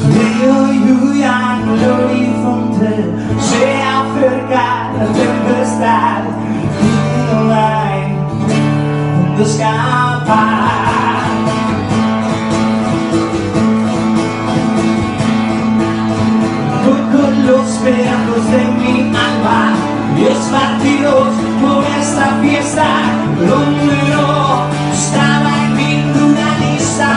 Veo lluvia en el horizonte, se acerca la tempestad y no hay donde escapar. Voy con los pedazos de mi alma esparcidos por esta fiesta donde no estaba en ninguna lista.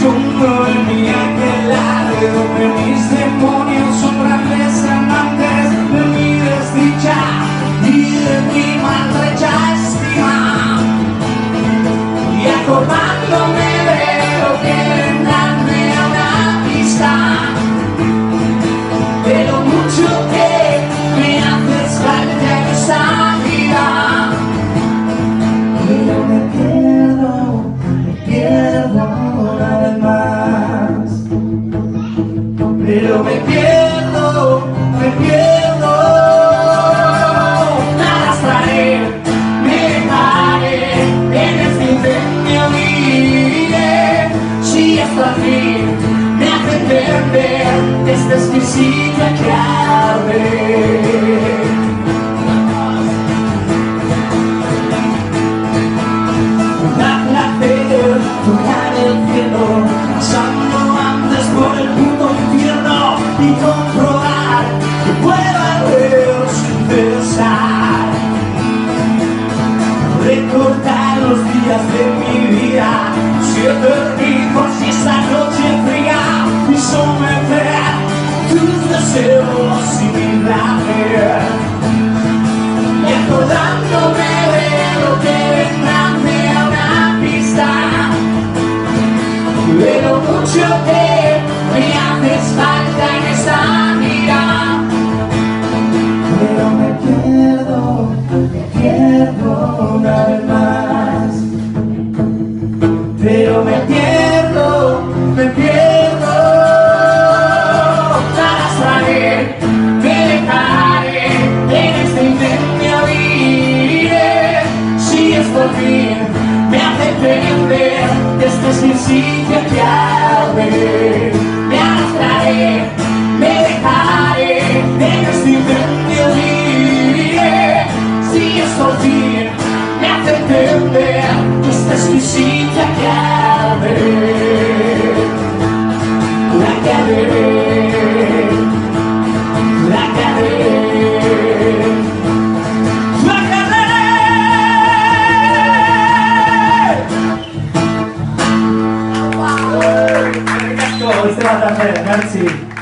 Como en mi aquelarre donde mis demonios son grandes amantes de mi desdicha y de mi maltrecha estima, y acordándome de lo que vendrá me da una pista de lo mucho que me haces falta en esta vida. Pero me pierdo una vez más, pero me pierdo, me arrastraré, me dejaré en este incendio, viviré. Si esto al fin me hace entender que este es mi sitio que arde. Tocar el cielo, pasando antes por el puto infierno y comprobar que puedo haber sin pensar. Recordar los días de mi vida, si eternizo, si esta noche fría, y someter tus deseos y mi placer. Y acordándome de lo que vendrá me da una pista de lo mucho que me haces falta en esta vida. Pero me pierdo una vez más. Pero me pierdo, te arrastraré, me dejaré en este incendio, viviré. Si esto al fin me hace entender que este es mi sitio que arde, me arrastraré, me dejaré en este incendio, viviré. Si esto al fin me hace entender que este es mi sitio que arde, la que arde, la que arde. Merci.